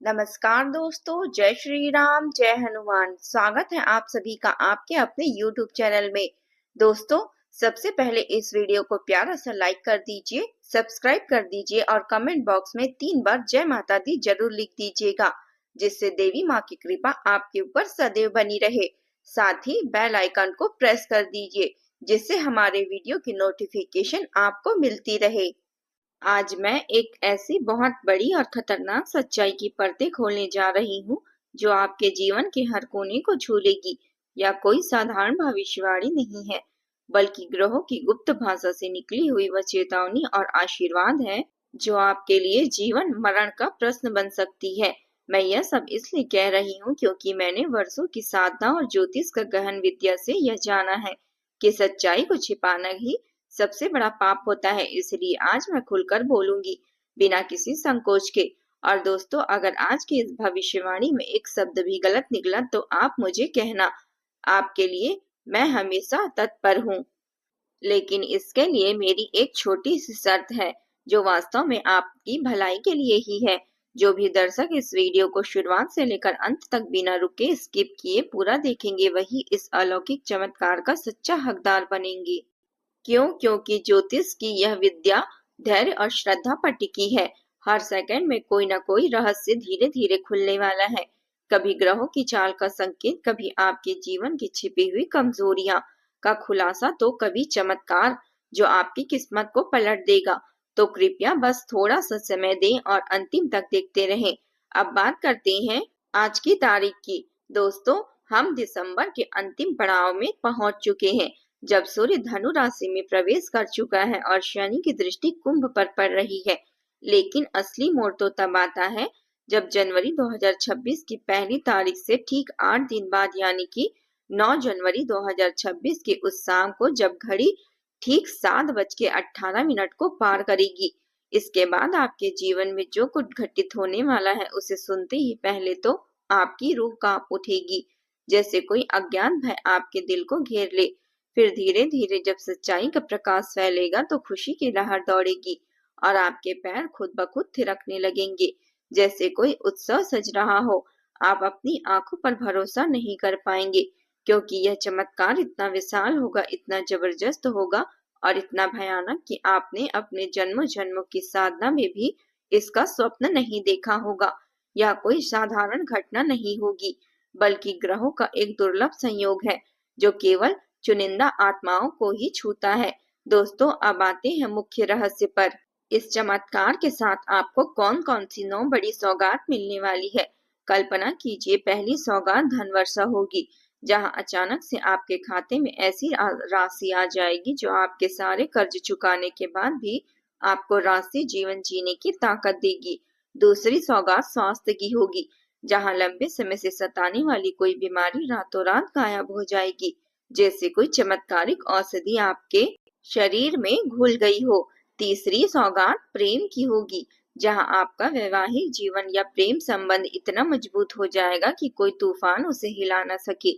नमस्कार दोस्तों, जय श्री राम, जय हनुमान। स्वागत है आप सभी का आपके अपने YouTube चैनल में। दोस्तों, सबसे पहले इस वीडियो को प्यारा सा लाइक कर दीजिए, सब्सक्राइब कर दीजिए और कमेंट बॉक्स में 3 बार जय माता दी जरूर लिख दीजिएगा, जिससे देवी माँ की कृपा आपके ऊपर सदैव बनी रहे। साथ ही बेल आइकन को प्रेस कर दीजिए, जिससे हमारे वीडियो की नोटिफिकेशन आपको मिलती रहे। आज मैं एक ऐसी बहुत बड़ी और खतरनाक सच्चाई की परतें खोलने जा रही हूँ, जो आपके जीवन के हर कोने को छू लेगी। यह कोई साधारण भविष्यवाणी नहीं है, बल्कि ग्रहों की गुप्त भाषा से निकली हुई वह चेतावनी और आशीर्वाद है, जो आपके लिए जीवन मरण का प्रश्न बन सकती है। मैं यह सब इसलिए कह रही हूँ क्योंकि मैंने वर्षों की साधना और ज्योतिष का गहन विद्या से यह जाना है कि सच्चाई को छिपाना ही सबसे बड़ा पाप होता है। इसलिए आज मैं खुलकर बोलूंगी, बिना किसी संकोच के। और दोस्तों, अगर आज की इस भविष्यवाणी में एक शब्द भी गलत निकला तो आप मुझे कहना। आपके लिए मैं हमेशा तत्पर हूँ, लेकिन इसके लिए मेरी एक छोटी सी शर्त है, जो वास्तव में आपकी भलाई के लिए ही है। जो भी दर्शक इस वीडियो को शुरुआत से लेकर अंत तक बिना रुके स्किप किए पूरा देखेंगे, वही इस अलौकिक चमत्कार का सच्चा हकदार बनेंगे। क्यों? क्योंकि ज्योतिष की यह विद्या धैर्य और श्रद्धा पर टिकी है। हर सेकंड में कोई न कोई रहस्य धीरे धीरे खुलने वाला है। कभी ग्रहों की चाल का संकेत, कभी आपके जीवन की छिपी हुई कमजोरियां का खुलासा, तो कभी चमत्कार जो आपकी किस्मत को पलट देगा। तो कृपया बस थोड़ा सा समय दें और अंतिम तक देखते रहें। अब बात करते हैं आज की तारीख की। दोस्तों, हम दिसंबर के अंतिम पड़ाव में पहुंच चुके हैं, जब सूर्य धनु राशि में प्रवेश कर चुका है और शनि की दृष्टि कुंभ पर पड़ रही है। लेकिन असली मोड़ तो तब आता है जब जनवरी 2026 की पहली तारीख से ठीक 8 दिन बाद, यानी कि 9 जनवरी 2026 की उस शाम को, जब घड़ी ठीक 7:18 को पार करेगी। इसके बाद आपके जीवन में जो कुछ घटित होने वाला है, उसे सुनते ही पहले तो आपकी रूह कांप उठेगी, जैसे कोई अज्ञात भय आपके दिल को घेर ले। फिर धीरे धीरे जब सच्चाई का प्रकाश फैलेगा, तो खुशी की लहर दौड़ेगी और आपके पैर खुद ब खुद थिरकने लगेंगे, जैसे कोई उत्सव सज रहा हो। आप अपनी आंखों पर भरोसा नहीं कर पाएंगे, क्योंकि यह चमत्कार इतना विशाल होगा, इतना जबरदस्त होगा और इतना भयानक कि आपने अपने जन्मों जन्मों की साधना में भी इसका स्वप्न नहीं देखा होगा। यह कोई साधारण घटना नहीं होगी, बल्कि ग्रहों का एक दुर्लभ संयोग है, जो केवल चुनिंदा आत्माओं को ही छूता है। दोस्तों, अब आते हैं मुख्य रहस्य पर। इस चमत्कार के साथ आपको कौन कौन सी 9 बड़ी सौगात मिलने वाली है। कल्पना कीजिए, पहली सौगात धन वर्षा होगी, जहां अचानक से आपके खाते में ऐसी राशि आ जाएगी जो आपके सारे कर्ज चुकाने के बाद भी आपको राशि जीवन जीने की ताकत देगी। दूसरी सौगात स्वास्थ्य की होगी, जहां लंबे समय से सताने वाली कोई बीमारी रातों रात गायब हो जाएगी, जैसे कोई चमत्कारिक औषधि आपके शरीर में घुल गई हो। तीसरी सौगात प्रेम की होगी, जहां आपका वैवाहिक जीवन या प्रेम संबंध इतना मजबूत हो जाएगा कि कोई तूफान उसे हिला न सके।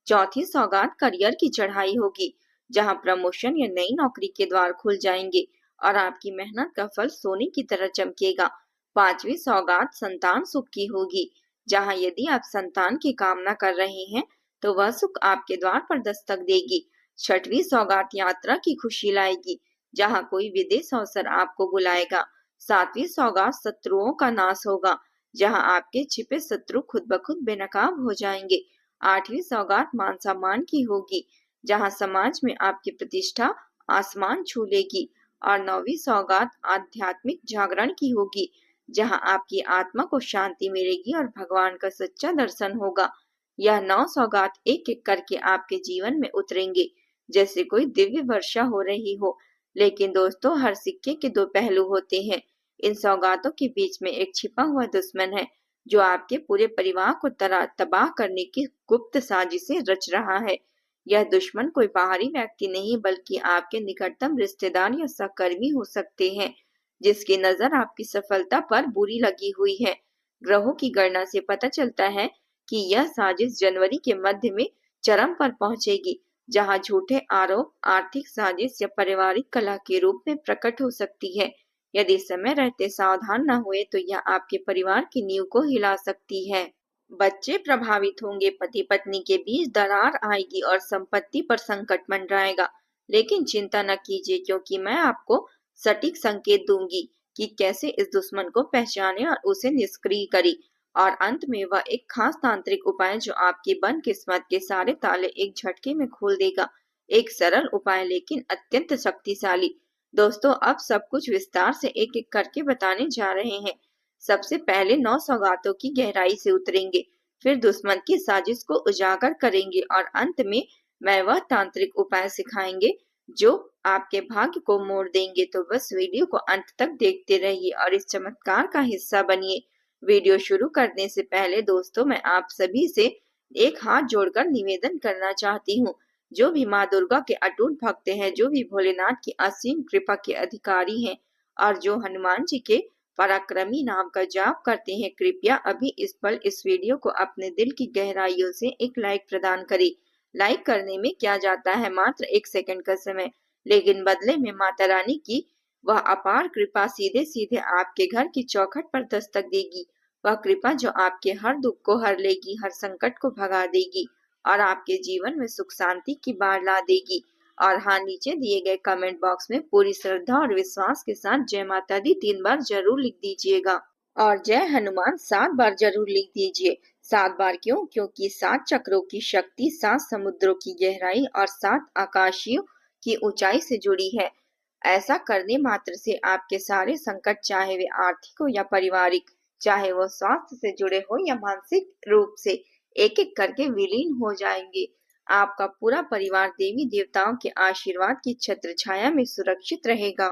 चौथी सौगात करियर की चढ़ाई होगी, जहां प्रमोशन या नई नौकरी के द्वार खुल जाएंगे और आपकी मेहनत का फल सोने की तरह चमकेगा। पांचवी सौगात संतान सुख की होगी, जहां यदि आप संतान की कामना कर रहे हैं, तो वह सुख आपके द्वार पर दस्तक देगी। छठवीं सौगात यात्रा की खुशी लाएगी, जहां कोई विदेश अवसर आपको बुलाएगा। सातवीं सौगात शत्रुओं का नाश होगा, जहां आपके छिपे शत्रु खुद ब खुद बेनकाब हो जाएंगे। आठवीं सौगात मान सम्मान की होगी, जहां समाज में आपकी प्रतिष्ठा आसमान छू लेगी। और नौवीं सौगात आध्यात्मिक जागरण की होगी, जहां आपकी आत्मा को शांति मिलेगी और भगवान का सच्चा दर्शन होगा। यह 9 सौगात एक एक करके आपके जीवन में उतरेंगे, जैसे कोई दिव्य वर्षा हो रही हो। लेकिन दोस्तों, हर सिक्के के 2 पहलू होते हैं। इन सौगातों के बीच में एक छिपा हुआ दुश्मन है, जो आपके पूरे परिवार को तबाह करने की गुप्त साजिशें रच रहा है। यह दुश्मन कोई बाहरी व्यक्ति नहीं, बल्कि आपके निकटतम रिश्तेदार या सहकर्मी हो सकते हैं, जिसकी नजर आपकी सफलता पर बुरी लगी हुई है। ग्रहों की गणना से पता चलता है कि यह साजिश जनवरी के मध्य में चरम पर पहुंचेगी, जहां झूठे आरोप, आर्थिक साजिश या पारिवारिक कलह के रूप में प्रकट हो सकती है। यदि समय रहते सावधान न हुए तो यह आपके परिवार की नींव को हिला सकती है। बच्चे प्रभावित होंगे, पति पत्नी के बीच दरार आएगी और संपत्ति पर संकट मंडराएगा। लेकिन चिंता न कीजिए, क्योंकि मैं आपको सटीक संकेत दूंगी कि कैसे इस दुश्मन को पहचाने और उसे निष्क्रिय करें। और अंत में वह एक खास तांत्रिक उपाय जो आपकी बदकिस्मत के सारे ताले एक झटके में खोल देगा। एक सरल उपाय लेकिन अत्यंत शक्तिशाली। दोस्तों, अब सब कुछ विस्तार से एक एक करके बताने जा रहे हैं। सबसे पहले 9 सौगातों की गहराई से उतरेंगे, फिर दुश्मन की साजिश को उजागर करेंगे और अंत में मैं वह तांत्रिक उपाय सिखाएंगे जो आपके भाग्य को मोड़ देंगे। तो बस वीडियो को अंत तक देखते रहिए और इस चमत्कार का हिस्सा बनिए। वीडियो शुरू करने से पहले दोस्तों, मैं आप सभी से एक हाथ जोड़कर निवेदन करना चाहती हूँ। जो भी माँ दुर्गा के अटूट भक्त हैं, जो भी भोलेनाथ की असीम कृपा के अधिकारी हैं और जो हनुमान जी के पराक्रमी नाम का जाप करते हैं, कृपया अभी इस पल इस वीडियो को अपने दिल की गहराइयों से एक लाइक प्रदान करें। लाइक करने में क्या जाता है, मात्र 1 सेकंड का समय, लेकिन बदले में माता रानी की वह अपार कृपा सीधे सीधे आपके घर की चौखट पर दस्तक देगी। वह कृपा जो आपके हर दुख को हर लेगी, हर संकट को भगा देगी और आपके जीवन में सुख शांति की बाढ़ ला देगी। और हाँ, नीचे दिए गए कमेंट बॉक्स में पूरी श्रद्धा और विश्वास के साथ जय माता दी 3 बार जरूर लिख दीजिएगा और जय हनुमान 7 बार जरूर लिख दीजिए। 7 बार क्यों? क्योंकि 7 चक्रों की शक्ति 7 समुद्रों की गहराई और 7 आकाशियों की ऊंचाई से जुड़ी है। ऐसा करने मात्र से आपके सारे संकट, चाहे वे आर्थिक हो या पारिवारिक, चाहे वो स्वास्थ्य से जुड़े हो या मानसिक रूप से, एक एक करके विलीन हो जाएंगे। आपका पूरा परिवार देवी देवताओं के आशीर्वाद की छत्र छाया में सुरक्षित रहेगा,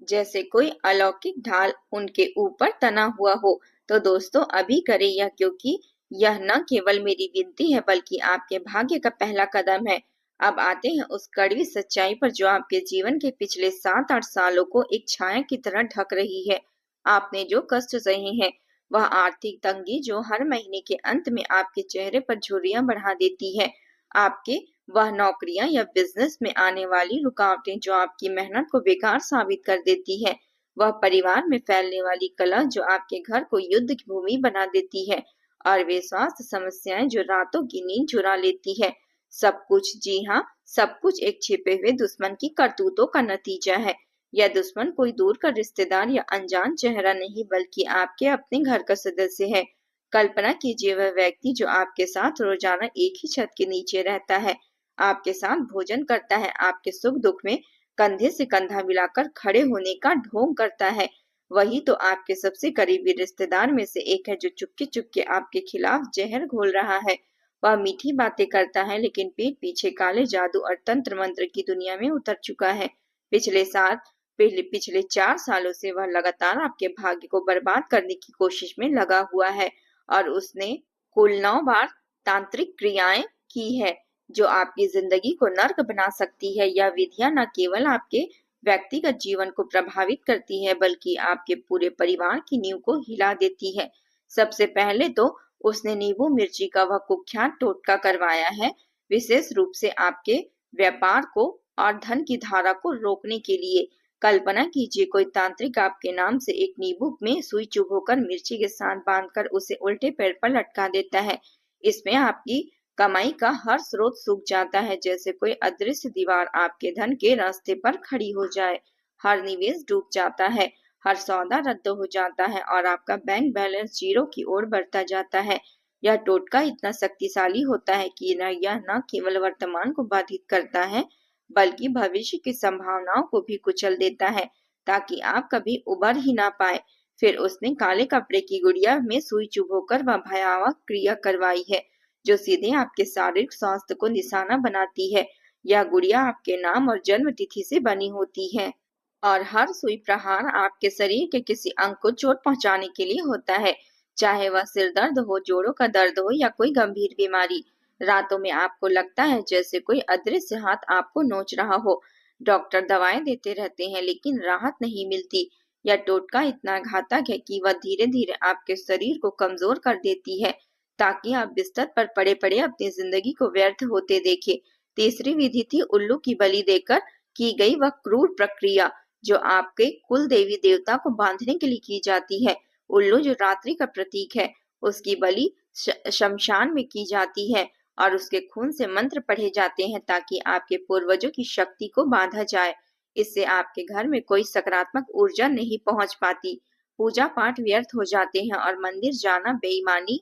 जैसे कोई अलौकिक ढाल उनके ऊपर तना हुआ हो। तो दोस्तों, अभी करें यह, क्योंकि यह न केवल मेरी विनती है बल्कि आपके भाग्य का पहला कदम है। अब आते हैं उस कड़वी सच्चाई पर जो आपके जीवन के पिछले 7-8 सालों को एक छाया की तरह ढक रही है। आपने जो कष्ट सहे हैं, वह आर्थिक तंगी जो हर महीने के अंत में आपके चेहरे पर झुर्रियां बढ़ा देती है, आपके वह नौकरियां या बिजनेस में आने वाली रुकावटें जो आपकी मेहनत को बेकार साबित कर देती है, वह परिवार में फैलने वाली कलह जो आपके घर को युद्ध की भूमि बना देती है, और वे स्वास्थ्य समस्याएं जो रातों की नींद चुरा लेती है। सब कुछ, जी हाँ, सब कुछ एक छिपे हुए दुश्मन की करतूतों का नतीजा है। यह दुश्मन कोई दूर का रिश्तेदार या अनजान चेहरा नहीं, बल्कि आपके अपने घर का सदस्य है। कल्पना कीजिए, वह व्यक्ति जो आपके साथ रोजाना एक ही छत के नीचे रहता है, आपके साथ भोजन करता है, आपके सुख दुख में कंधे से कंधा मिलाकर खड़े होने का ढोंग करता है। वही तो आपके सबसे करीबी रिश्तेदार में से एक है जो चुपके चुपके आपके खिलाफ जहर घोल रहा है। वह मीठी बातें करता है, लेकिन पीठ पीछे काले जादू और तंत्र मंत्र की दुनिया में उतर चुका है। पिछले 4 सालों से वह लगातार आपके भाग्य को बर्बाद करने की कोशिश में लगा हुआ है और उसने कुल 9 बार तांत्रिक क्रियाएं की है जो आपकी जिंदगी को नर्क बना सकती है। यह विधियां न केवल आपके व्यक्तिगत जीवन को प्रभावित करती है बल्कि आपके पूरे परिवार की नींव को हिला देती है। सबसे पहले तो उसने नींबू मिर्ची का वह कुख्यात टोटका करवाया है, विशेष रूप से आपके व्यापार को और धन की धारा को रोकने के लिए। कल्पना कीजिए, कोई तांत्रिक आपके नाम से एक नींबू में सुई चुभोकर मिर्ची के साथ बांधकर उसे उल्टे पैर पर लटका देता है। इसमें आपकी कमाई का हर स्रोत सूख जाता है, जैसे कोई अदृश्य दीवार आपके धन के रास्ते पर खड़ी हो जाए। हर निवेश डूब जाता है, हर सौदा रद्द हो जाता है और आपका बैंक बैलेंस जीरो की ओर बढ़ता जाता है। यह टोटका इतना शक्तिशाली होता है कि यह न केवल वर्तमान को बाधित करता है बल्कि भविष्य की संभावनाओं को भी कुचल देता है, ताकि आप कभी उबर ही ना पाए। फिर उसने काले कपड़े की गुड़िया में सुई चुभोकर वह भयावह क्रिया करवाई है जो सीधे आपके शारीरिक स्वास्थ्य को निशाना बनाती है। यह गुड़िया आपके नाम और जन्म तिथि से बनी होती है और हर सुई प्रहार आपके शरीर के किसी अंग को चोट पहुंचाने के लिए होता है, चाहे वह सिर दर्द हो, जोड़ों का दर्द हो या कोई गंभीर बीमारी। रातों में आपको लगता है जैसे कोई अदृश्य हाथ आपको नोच रहा हो। डॉक्टर दवाएं देते रहते हैं लेकिन राहत नहीं मिलती। यह टोटका इतना घातक है कि वह धीरे धीरे आपके शरीर को कमजोर कर देती है ताकि आप बिस्तर पर पड़े पड़े अपनी जिंदगी को व्यर्थ होते देखें। तीसरी विधि थी उल्लू की बलि देकर की गई वह क्रूर प्रक्रिया जो आपके कुल देवी देवता को बांधने के लिए की जाती है। उल्लू जो रात्रि का प्रतीक है, उसकी बलि शमशान में की जाती है और उसके खून से मंत्र पढ़े जाते हैं ताकि आपके पूर्वजों की शक्ति को बांधा जाए। इससे आपके घर में कोई सकारात्मक ऊर्जा नहीं पहुंच पाती, पूजा पाठ व्यर्थ हो जाते हैं और मंदिर जाना बेईमानी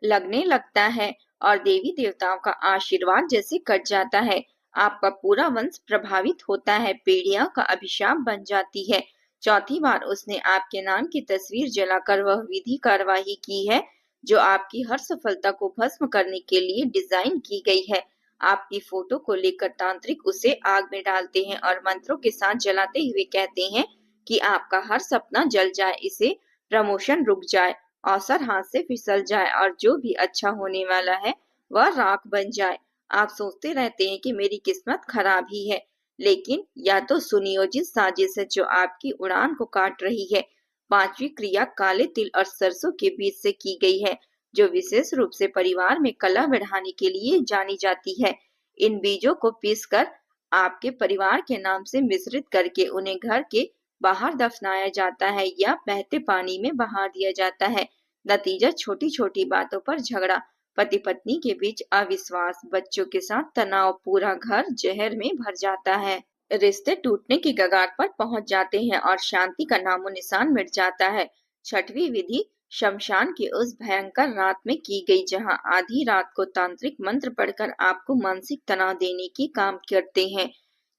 लगने लगता है और देवी देवताओं का आशीर्वाद जैसे कट जाता है। आपका पूरा वंश प्रभावित होता है, पीढ़ियों का अभिशाप बन जाती है। चौथी बार उसने आपके नाम की तस्वीर जलाकर वह विधि कार्यवाही की है जो आपकी हर सफलता को भस्म करने के लिए डिजाइन की गई है। आपकी फोटो को लेकर तांत्रिक उसे आग में डालते हैं और मंत्रों के साथ जलाते हुए कहते हैं कि आपका हर सपना जल जाए, इसे प्रमोशन रुक जाए, अवसर हाथ से फिसल जाए और जो भी अच्छा होने वाला है वह राख बन जाए। आप सोचते रहते हैं कि मेरी किस्मत खराब ही है, लेकिन या तो सुनियोजित साजिश है जो आपकी उड़ान को काट रही है। पांचवी क्रिया काले तिल और सरसों के बीज से की गई है, जो विशेष रूप से परिवार में कलह बढ़ाने के लिए जानी जाती है। इन बीजों को पीसकर आपके परिवार के नाम से मिश्रित करके उन्हें घर के बाहर दफनाया जाता है या बहते पानी में बहा दिया जाता है। नतीजा छोटी छोटी बातों पर झगड़ा, पति पत्नी के बीच अविश्वास, बच्चों के साथ तनाव, पूरा घर जहर में भर जाता है। रिश्ते टूटने की कगार पर पहुंच जाते हैं और शांति का नामो निशान मिट जाता है। छठवीं विधि शमशान की उस भयंकर रात में की गई जहां आधी रात को तांत्रिक मंत्र पढ़कर आपको मानसिक तनाव देने की काम करते हैं।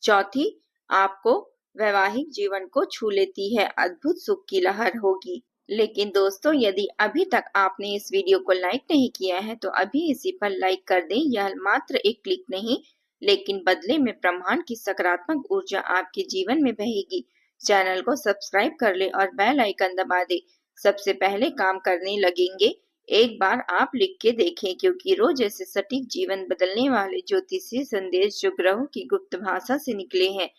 चौथी आपको वैवाहिक जीवन को छू लेती है, अद्भुत सुख की लहर होगी। लेकिन दोस्तों, यदि अभी तक आपने इस वीडियो को लाइक नहीं किया है तो अभी इसी पर लाइक कर दें। यह मात्र एक क्लिक नहीं, लेकिन बदले में ब्रह्मांड की सकारात्मक ऊर्जा आपके जीवन में बहेगी। चैनल को सब्सक्राइब कर ले और बेल आइकन दबा दे। सबसे पहले काम करने लगेंगे, एक बार आप लिख के देखें, क्योंकि रोज ऐसे सटीक जीवन बदलने वाले ज्योतिषीय संदेश जो ग्रहों की गुप्त भाषा से निकले हैं,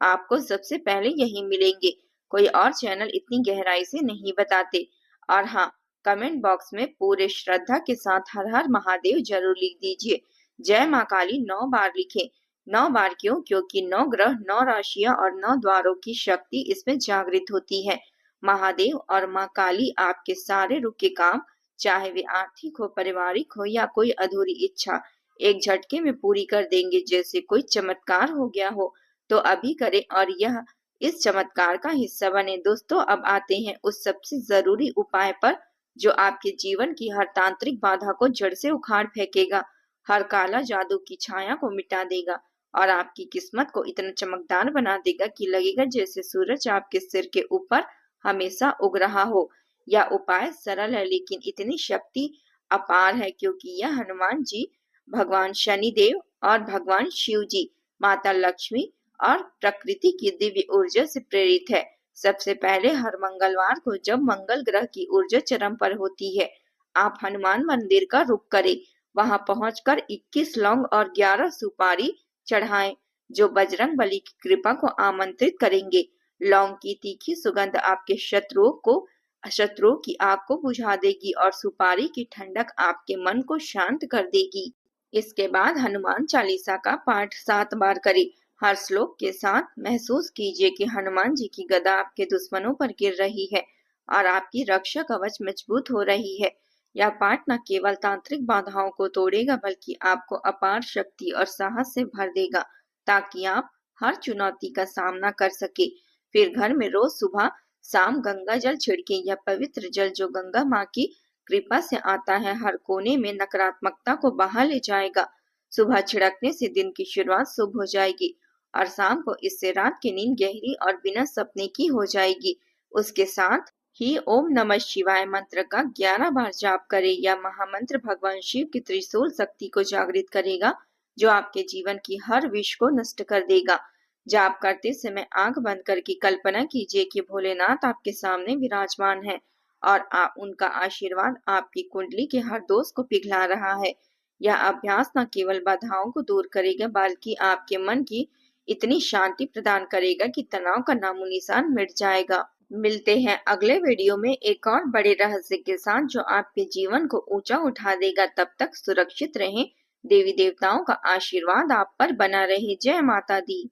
आपको सबसे पहले यही मिलेंगे। कोई और चैनल इतनी गहराई से नहीं बताते। और हाँ, कमेंट बॉक्स में पूरे श्रद्धा के साथ हर हर महादेव जरूर लिख दीजिए। जय माँ काली 9 बार लिखें। 9 बार क्यों? क्योंकि 9 ग्रह, 9 राशियां और 9 द्वारों की शक्ति इसमें जागृत होती है। महादेव और माँ काली आपके सारे रुके काम, चाहे वे आर्थिक हो, पारिवारिक हो या कोई अधूरी इच्छा, एक झटके में पूरी कर देंगे, जैसे कोई चमत्कार हो गया हो। तो अभी करें और यह इस चमत्कार का हिस्सा बने। दोस्तों, अब आते हैं उस सबसे जरूरी उपाय पर जो आपके जीवन की हर तांत्रिक बाधा को जड़ से उखाड़ फेंकेगा, हर काला जादू की छाया को मिटा देगा और आपकी किस्मत को इतना चमकदार बना देगा कि लगेगा जैसे सूरज आपके सिर के ऊपर हमेशा उग रहा हो। यह उपाय सरल है लेकिन इतनी शक्ति अपार है क्योंकि यह हनुमान जी, भगवान शनिदेव और भगवान शिव जी, माता लक्ष्मी और प्रकृति की दिव्य ऊर्जा से प्रेरित है। सबसे पहले हर मंगलवार को जब मंगल ग्रह की ऊर्जा चरम पर होती है, आप हनुमान मंदिर का रुख करें। वहां पहुंचकर 21 लौंग और 11 सुपारी चढ़ाएं, जो बजरंग बली की कृपा को आमंत्रित करेंगे। लौंग की तीखी सुगंध आपके शत्रुओं की आग को बुझा देगी और सुपारी की ठंडक आपके मन को शांत कर देगी। इसके बाद हनुमान चालीसा का पाठ 7 बार करें। हर श्लोक के साथ महसूस कीजिए कि हनुमान जी की गदा आपके दुश्मनों पर गिर रही है और आपकी रक्षा कवच मजबूत हो रही है। यह पाठ न केवल तांत्रिक बाधाओं को तोड़ेगा बल्कि आपको अपार शक्ति और साहस से भर देगा ताकि आप हर चुनौती का सामना कर सके। फिर घर में रोज सुबह शाम गंगा जल छिड़के। यह पवित्र जल जो गंगा माँ की कृपा से आता है, हर कोने में नकारात्मकता को बहा ले जाएगा। सुबह छिड़कने से दिन की शुरुआत शुभ हो जाएगी और शाम को इससे रात की नींद गहरी और बिना सपने की हो जाएगी। उसके साथ ही ओम नमः शिवाय मंत्र का 11 बार जाप करें। यह महामंत्र भगवान शिव की त्रिशूल शक्ति को जागृत करेगा जो आपके जीवन की हर विष को नष्ट कर देगा। जाप करते समय आंख बंद करके कल्पना कीजिए कि भोलेनाथ आपके सामने विराजमान है और उनका आशीर्वाद आपकी कुंडली के हर दोष को पिघला रहा है। यह अभ्यास न केवल बाधाओं को दूर करेगा बल्कि आपके मन की इतनी शांति प्रदान करेगा कि तनाव का नामो निशान मिट जाएगा। मिलते हैं अगले वीडियो में एक और बड़े रहस्य के साथ जो आपके जीवन को ऊंचा उठा देगा। तब तक सुरक्षित रहें। देवी देवताओं का आशीर्वाद आप पर बना रहे। जय माता दी।